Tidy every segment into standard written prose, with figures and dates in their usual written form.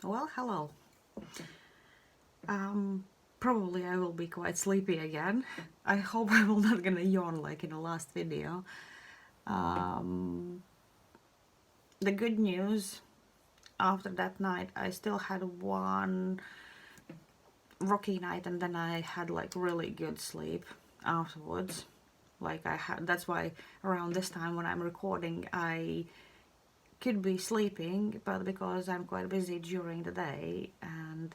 Well, hello. Probably I will be quite sleepy again. I hope I will not gonna yawn like in the last video. Um, the good news, after that night, I still had one rocky night, and then I had like really good sleep afterwards. Like that's why around this time when I'm recording, I could be sleeping, but because I'm quite busy during the day, and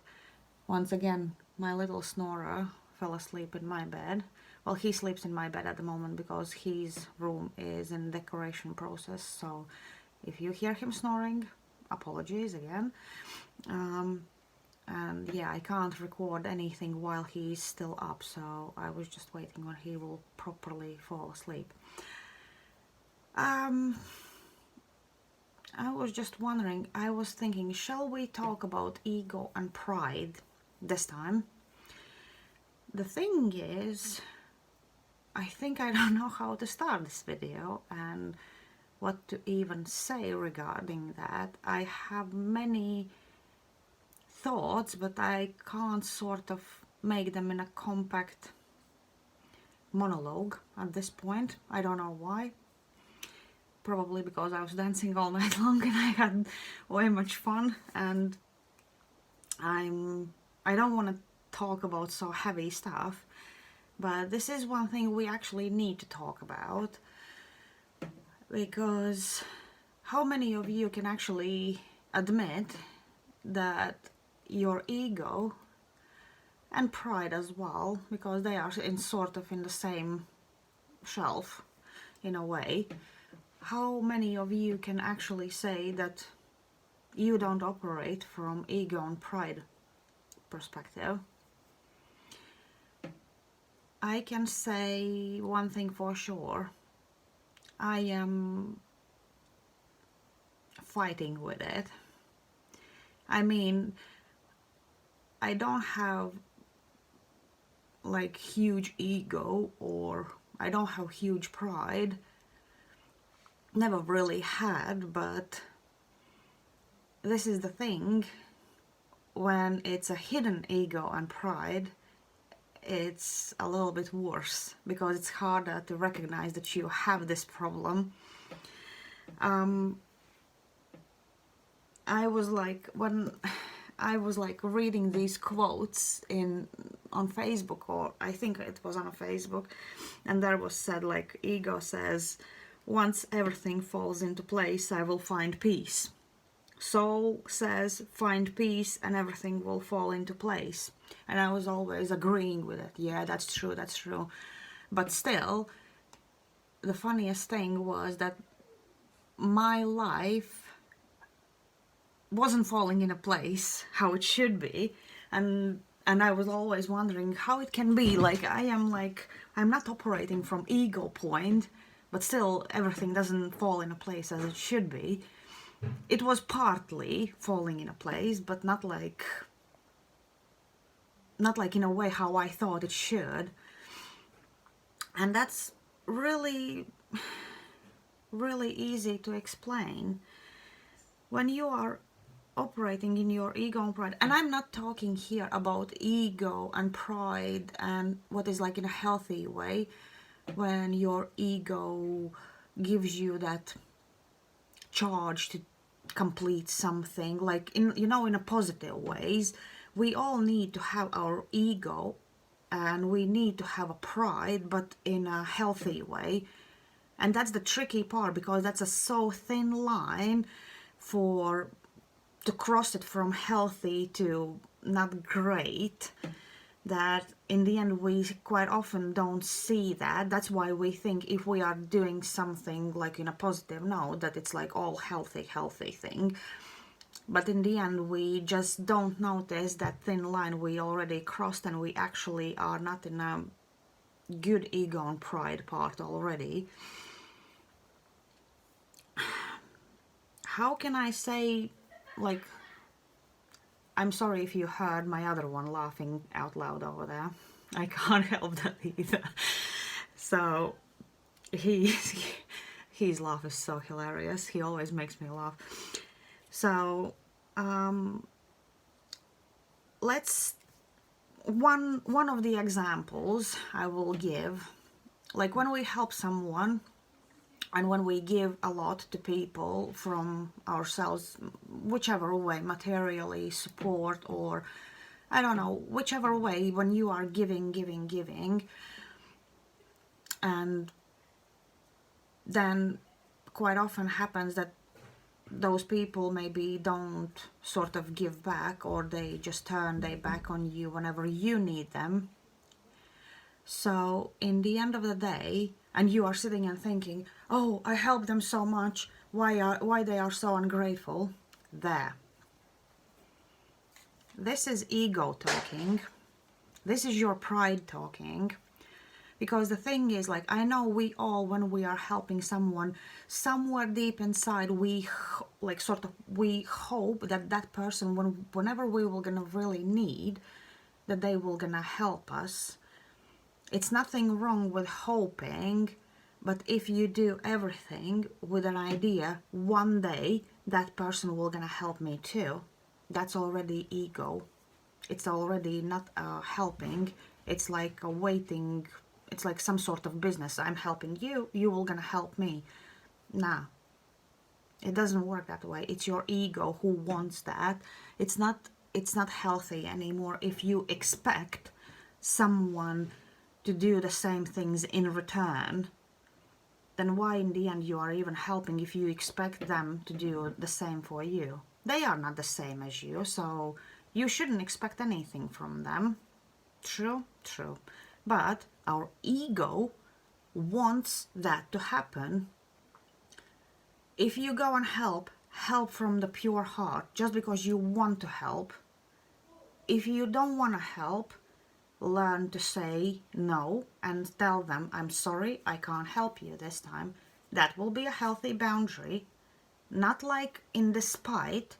once again, my little snorer fell asleep in my bed. Well, he sleeps in my bed at the moment because his room is in decoration process. So if you hear him snoring, apologies again. Um, and yeah, I can't record anything while he's still up, so I was just waiting when he will properly fall asleep. Um, I was just wondering, I was thinking, shall we talk about ego and pride this time? The thing is, I think I don't know how to start this video and what to even say regarding that. I have many thoughts, but I can't sort of make them in a compact monologue at this point. I don't know why. Probably because I was dancing all night long and I had way much fun, and I don't want to talk about so heavy stuff, but this is one thing we actually need to talk about, because how many of you can actually admit that your ego and pride as well, because they are in sort of in the same shelf in a way, how many of you can actually say that you don't operate from ego and pride perspective? I can say one thing for sure. I am fighting with it. I mean, I don't have like huge ego, or I don't have huge pride. Never really had, but this is the thing. When it's a hidden ego and pride, it's a little bit worse because it's harder to recognize that you have this problem. I was like, when I was like reading these quotes on Facebook, or I think it was on a Facebook, and there was said like, ego says, once everything falls into place, I will find peace. Soul says, find peace and everything will fall into place. And I was always agreeing with it. Yeah, that's true, that's true. But still, the funniest thing was that my life wasn't falling into place how it should be, and I was always wondering how it can be like I'm not operating from ego point, but still everything doesn't fall into place as it should be. It was partly falling into place, but not like in a way how I thought it should. And that's really really easy to explain. When you are operating in your ego and pride, and I'm not talking here about ego and pride and what is like in a healthy way, when your ego gives you that charge to complete something, like in a positive ways. We all need to have our ego and we need to have a pride, but in a healthy way. And that's the tricky part, because that's a so thin line for to cross it from healthy to not great, that in the end we quite often don't see that. That's why we think if we are doing something like in a positive note, that it's like all healthy thing. But in the end we just don't notice that thin line we already crossed, and we actually are not in a good ego and pride part already. How can I say, like, I'm sorry if you heard my other one laughing out loud over there. I can't help that either. So his laugh is so hilarious. He always makes me laugh. So let's one of the examples I will give, like when we help someone and when we give a lot to people from ourselves, whichever way, materially, support, or I don't know, whichever way, when you are giving, and then quite often happens that those people maybe don't sort of give back, or they just turn their back on you whenever you need them. So in the end of the day, and you are sitting and thinking, oh, I helped them so much, why they are so ungrateful. There, this is ego talking. This is your pride talking. Because the thing is, like, I know we all, when we are helping someone, somewhere deep inside, we hope that that person, whenever we will gonna really need, that they will gonna help us. It's nothing wrong with hoping, but if you do everything with an idea, one day that person will gonna help me too, that's already ego. It's already not helping. It's like a waiting. It's like some sort of business. I'm helping you, you will gonna help me. Nah, it doesn't work that way. It's your ego who wants that. It's not healthy anymore if you expect someone to do the same things in return. Then why in the end you are even helping if you expect them to do the same for you? They are not the same as you, so you shouldn't expect anything from them. True, true. But our ego wants that to happen. If you go and help from the pure heart, just because you want to help. If you don't want to help, learn to say no and tell them, I'm sorry, I can't help you this time. That will be a healthy boundary. Not like in despite,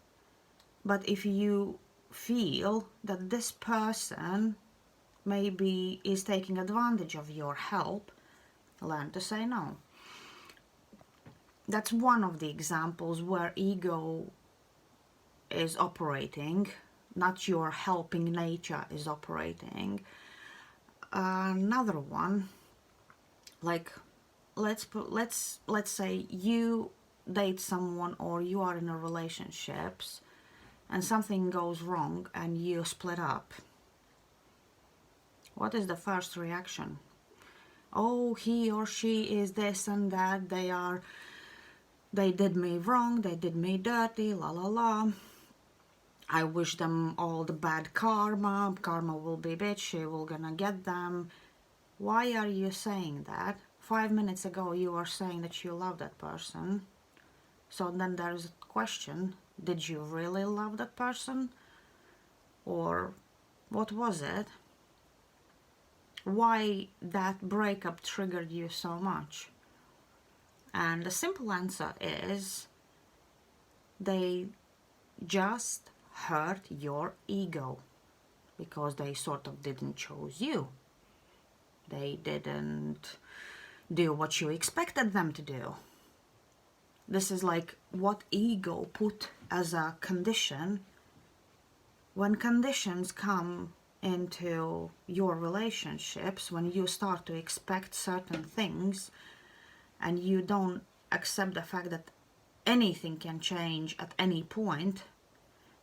but if you feel that this person maybe is taking advantage of your help, learn to say no. That's one of the examples where ego is operating, not your helping nature is operating. Another one, like let's say you date someone or you are in a relationships and something goes wrong and you split up. What is the first reaction? Oh, he or she is this and that, they did me wrong, they did me dirty, la la la. I wish them all the bad karma will be bitch, she will gonna get them. Why are you saying that? 5 minutes ago you were saying that you love that person. So then there's a question, did you really love that person? Or what was it? Why that breakup triggered you so much? And the simple answer is they just hurt your ego because they sort of didn't choose you. They didn't do what you expected them to do. This is like what ego put as a condition. When conditions come into your relationships, when you start to expect certain things and you don't accept the fact that anything can change at any point,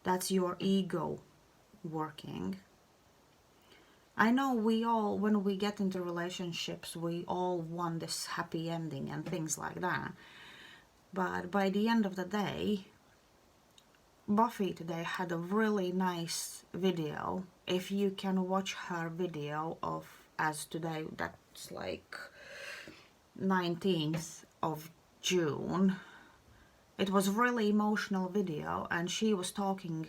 that's your ego working. I know we all, when we get into relationships, we all want this happy ending and things like that. But by the end of the day, Buffy today had a really nice video. If you can watch her video of, as today, that's like 19th of June. It was really emotional video, and she was talking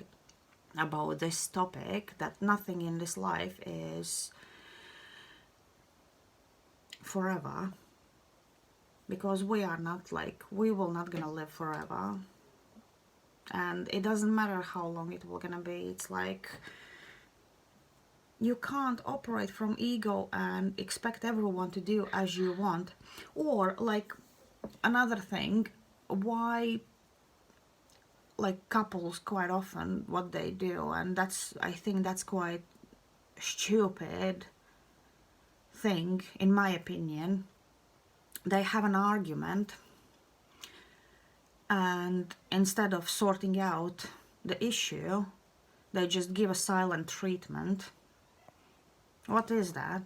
about this topic, that nothing in this life is forever, because we are not like, we will not gonna live forever, and it doesn't matter how long it will gonna be. It's like you can't operate from ego and expect everyone to do as you want. Or like another thing, why, like couples quite often what they do, and I think that's quite stupid thing in my opinion. They have an argument, and instead of sorting out the issue, they just give a silent treatment. What is that?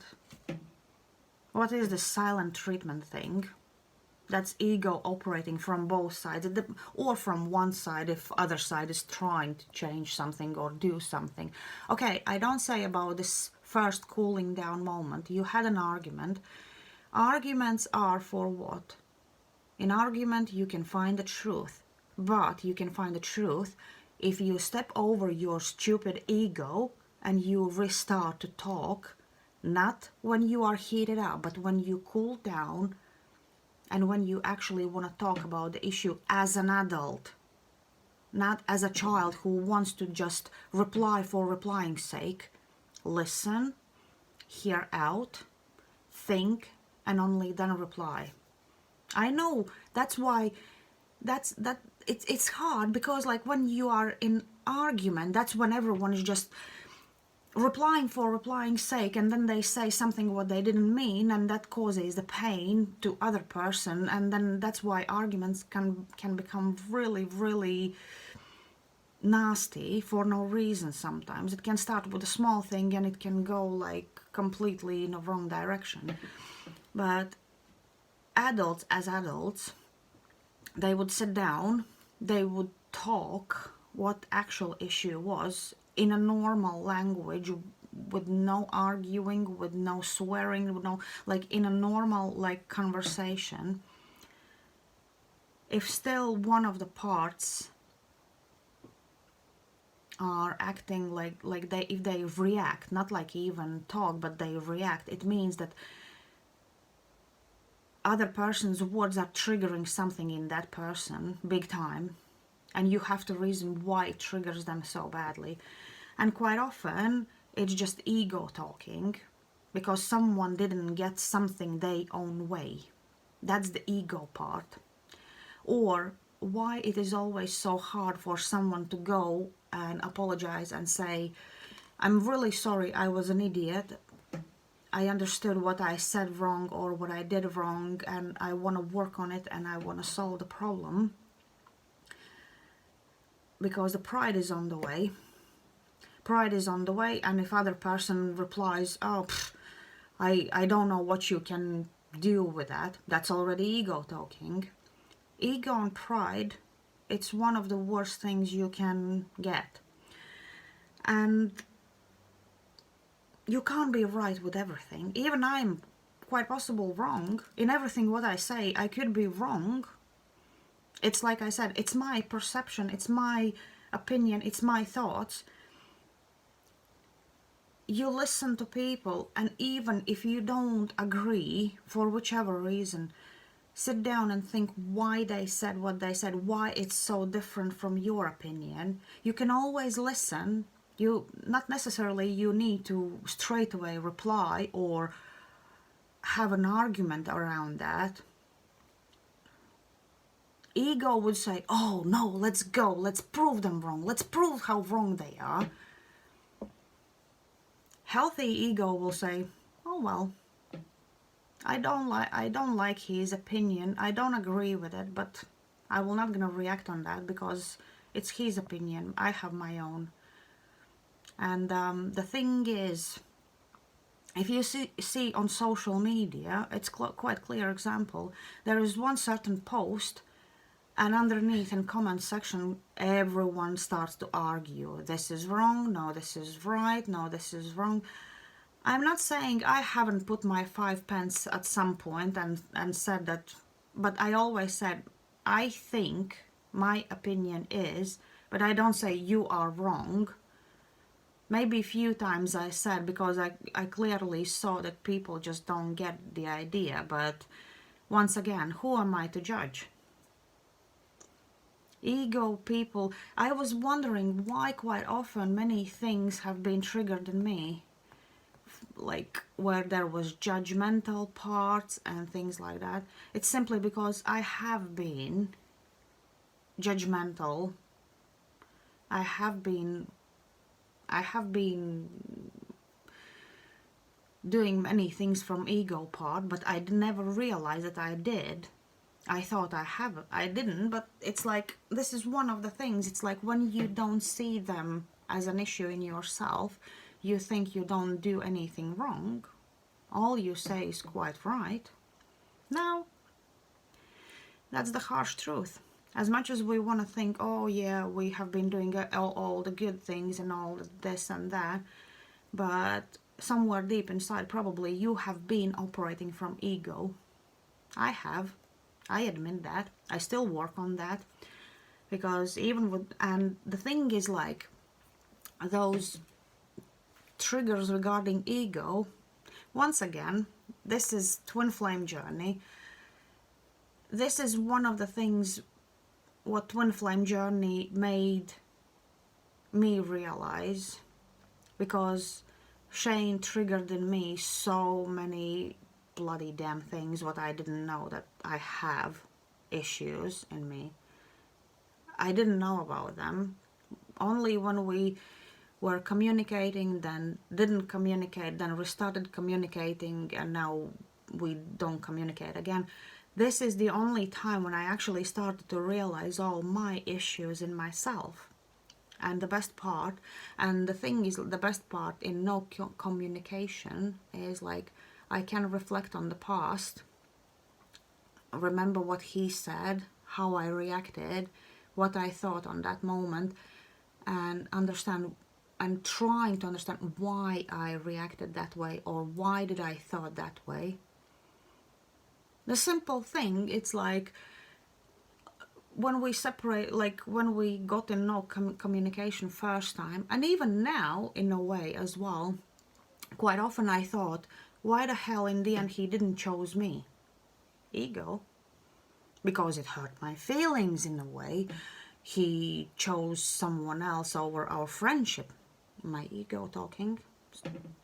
What is the silent treatment thing? That's ego operating from both sides, or from one side if other side is trying to change something or do something. Okay, I don't say about this first cooling down moment. You had an argument. Arguments are for what? In argument you can find the truth, but you can find the truth if you step over your stupid ego and you restart to talk, not when you are heated up, but when you cool down and when you actually want to talk about the issue as an adult, not as a child who wants to just reply for replying's sake. Listen, hear out, think, and only then reply. I know that's why it's hard, because like when you are in argument, that's when everyone is just replying for replying's sake, and then they say something what they didn't mean, and that causes the pain to other person, and then that's why arguments can become really nasty for no reason. Sometimes it can start with a small thing and it can go like completely in the wrong direction. But adults, as adults, they would sit down, they would talk what actual issue was in a normal language, with no arguing, with no swearing, with no, like in a normal like conversation. If still one of the parts are acting like if they react, not like even talk, but they react, it means that other person's words are triggering something in that person big time, and you have to reason why it triggers them so badly. And quite often it's just ego talking, because someone didn't get something their own way. That's the ego part. Or why it is always so hard for someone to go and apologize and say, I'm really sorry, I was an idiot, I understood what I said wrong or what I did wrong, and I want to work on it and I want to solve the problem. Because the pride is on the way. Pride is on the way, and if other person replies, oh, I don't know what you can do with that, that's already ego talking. Ego and pride, it's one of the worst things you can get. And you can't be right with everything. Even I'm quite possible wrong. In everything what I say, I could be wrong. It's like I said, it's my perception, it's my opinion, it's my thoughts. You listen to people, and even if you don't agree for whichever reason, sit down and think why they said what they said, why it's so different from your opinion. You can always listen. You not necessarily you need to straight away reply or have an argument around that. Ego would say, oh no, let's go, let's prove them wrong, let's prove how wrong they are. Healthy ego will say, oh well, I don't like his opinion, I don't agree with it, but I will not gonna react on that because it's his opinion, I have my own. And the thing is, if you see on social media, it's quite clear example. There is one certain post, and underneath in comment section, everyone starts to argue. This is wrong, no, this is right, no, this is wrong. I'm not saying I haven't put my 5 pence at some point and said that, but I always said, I think my opinion is, but I don't say you are wrong. Maybe a few times I said, because I clearly saw that people just don't get the idea, but once again, who am I to judge? Ego people, I was wondering why quite often many things have been triggered in me, like where there was judgmental parts and things like that. It's simply because I have been judgmental I have been doing many things from ego part, but I never realized that I did. I thought I didn't, but it's like, this is one of the things. It's like when you don't see them as an issue in yourself, you think you don't do anything wrong. All you say is quite right. No, that's the harsh truth. As much as we want to think, oh yeah, we have been doing all the good things and all this and that, but somewhere deep inside, probably you have been operating from ego. I have. I admit that. I still work on that. Because even with, and the thing is, like, those triggers regarding ego, once again, this is Twin Flame Journey. This is one of the things what Twin Flame Journey made me realize, because Shane triggered in me so many bloody damn things what I didn't know that I have issues in me. I didn't know about them. Only when we were communicating, then didn't communicate, then restarted communicating, and now we don't communicate again. This is the only time when I actually started to realize all my issues in myself. And the best part, and the thing is, the best part in no communication is, like, I can reflect on the past, remember what he said, how I reacted, what I thought on that moment, and understand, and trying to understand why I reacted that way, or why did I thought that way. The simple thing, it's like, when we separate, like when we got in no communication first time, and even now in a way as well, quite often I thought, why the hell in the end he didn't choose me? Ego. Because it hurt my feelings in a way. He chose someone else over our friendship. My ego talking.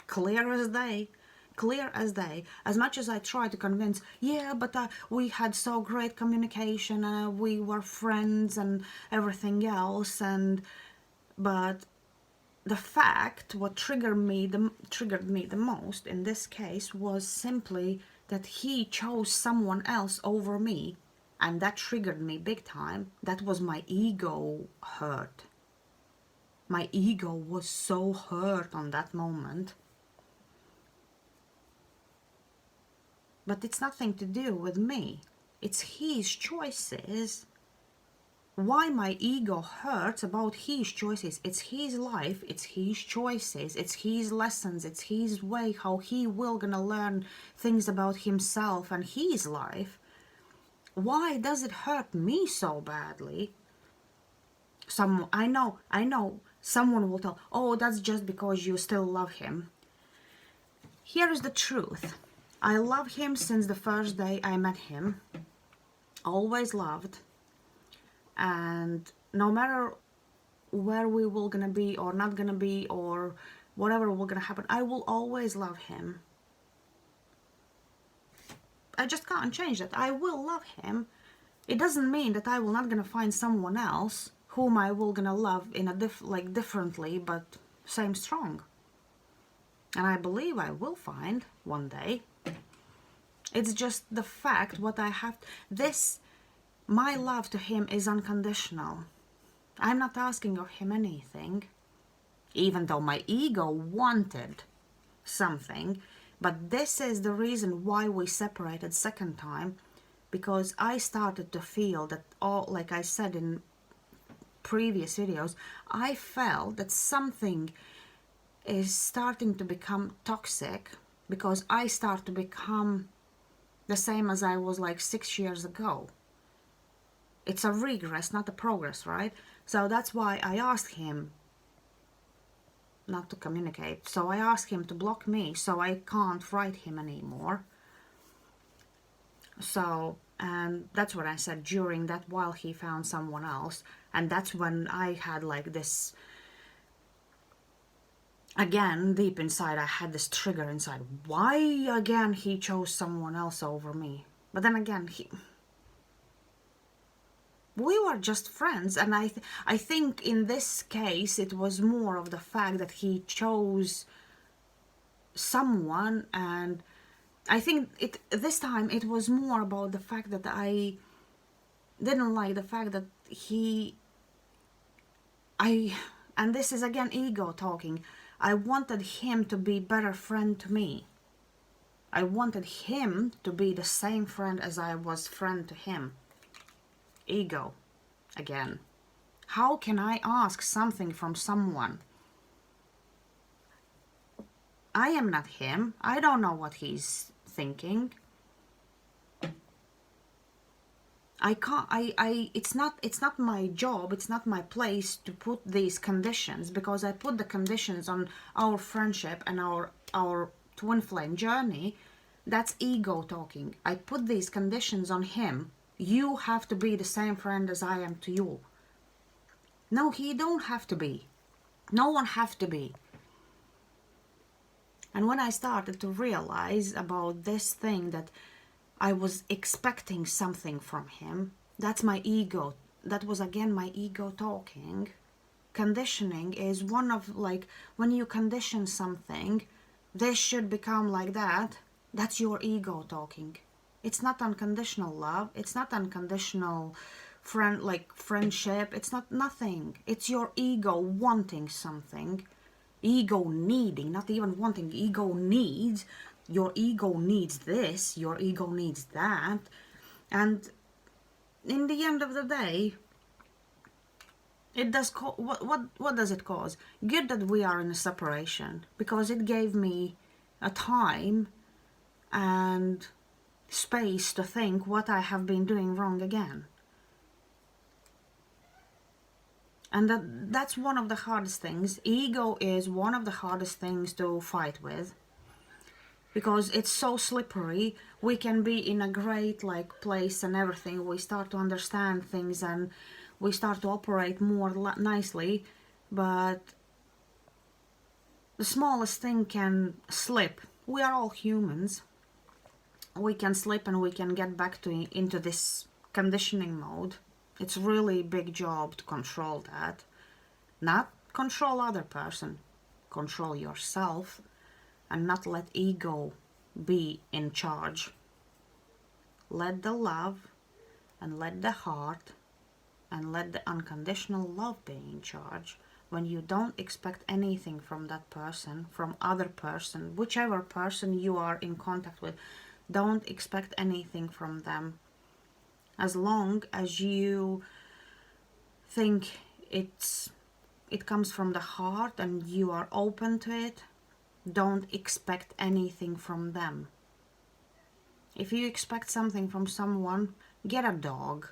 Clear as day. Clear as day. As much as I try to convince, yeah, but we had so great communication, we were friends and everything else, but the fact what triggered me the most in this case was simply that he chose someone else over me, and that triggered me big time. That was my ego hurt. My ego was so hurt on that moment. But it's nothing to do with me. It's his choices. Why my ego hurts about his choices? It's his life, it's his choices, it's his lessons, it's his way, how he will gonna learn things about himself and his life. Why does it hurt me so badly? I know, someone will tell, oh, that's just because you still love him. Here is the truth. I love him since the first day I met him. Always loved. And no matter where we will gonna be or not gonna be or whatever will gonna happen, I will always love him. I just can't change that. I will love him. It doesn't mean that I will not gonna find someone else whom I will gonna love in a differently, but same strong. And I believe I will find one day. It's just the fact what I have. My love to him is unconditional. I'm not asking of him anything, even though my ego wanted something. But this is the reason why we separated second time, because I started to feel that, all, like I said in previous videos, I felt that something is starting to become toxic, because I start to become the same as I was like 6 years ago. It's a regress, not a progress, right? So that's why I asked him not to communicate. So I asked him to block me, so I can't write him anymore. So, and that's what I said during that while he found someone else. And that's when I had like this, again, deep inside, I had this trigger inside. Why again he chose someone else over me? But then again, We were just friends, and I think in this case it was more of the fact that he chose someone, and I think this time it was more about the fact that I didn't like the fact that and this is again ego talking, I wanted him to be better friend to me. I wanted him to be the same friend as I was friend to him. Ego again. How can I ask something from someone? I am not him. I don't know what he's thinking. I can't, it's not my job, it's not my place to put these conditions, because I put the conditions on our friendship and our twin flame journey. That's ego talking. I put these conditions on him. You have to be the same friend as I am to you. No, he don't have to be. No one have to be. And when I started to realize about this thing, that I was expecting something from him, that's my ego. That was again my ego talking. Conditioning is one of, like, when you condition something, this should become like that. That's your ego talking. It's not unconditional love. It's not unconditional friendship. It's not nothing. It's your ego wanting something. Ego needing, not even wanting. Ego needs. Your ego needs this. Your ego needs that. And in the end of the day, it does what does it cause? Good that we are in a separation, because it gave me a time and space to think what I have been doing wrong again. And that's one of the hardest things. Ego is one of the hardest things to fight with, because it's so slippery. We can be in a great place and everything. We start to understand things and we start to operate more nicely, but the smallest thing can slip. We are all humans. We can slip and we can get back into this conditioning mode. It's really big job to control that. Not control other person, control yourself, and not let ego be in charge. Let the love and let the heart and let the unconditional love be in charge. When you don't expect anything from that person, from other person, whichever person you are in contact with, don't expect anything from them. As long as you think it comes from the heart and you are open to it, don't expect anything from them. If you expect something from someone, get a dog.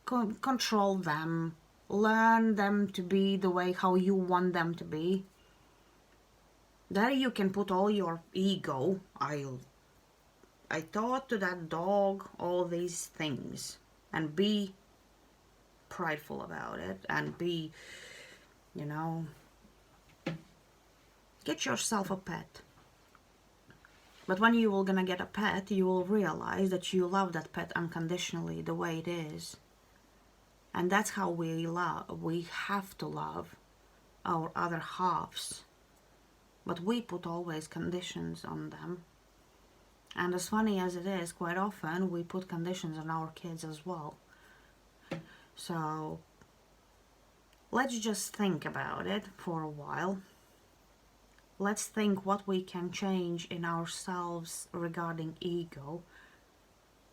Control them. Learn them to be the way how you want them to be. There you can put all your ego. I thought to that dog all these things, and be prideful about it, and be, get yourself a pet. But when you will gonna get a pet, you will realize that you love that pet unconditionally the way it is. And that's how we love. We have to love our other halves. But we put always conditions on them. And as funny as it is, quite often we put conditions on our kids as well. So let's just think about it for a while. Let's think what we can change in ourselves regarding ego.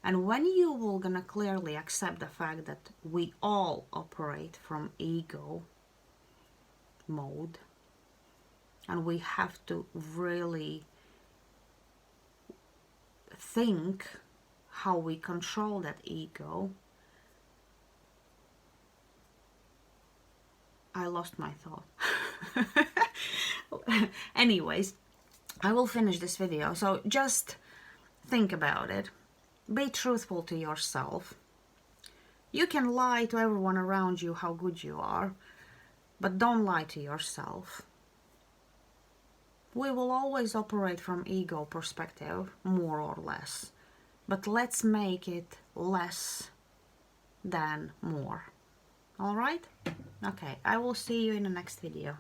And when you will gonna clearly accept the fact that we all operate from ego mode, and we have to really think how we control that ego. I lost my thought. Anyways, I will finish this video. So just think about it. Be truthful to yourself. You can lie to everyone around you how good you are, but don't lie to yourself. We will always operate from ego perspective, more or less. But let's make it less than more. All right? Okay, I will see you in the next video.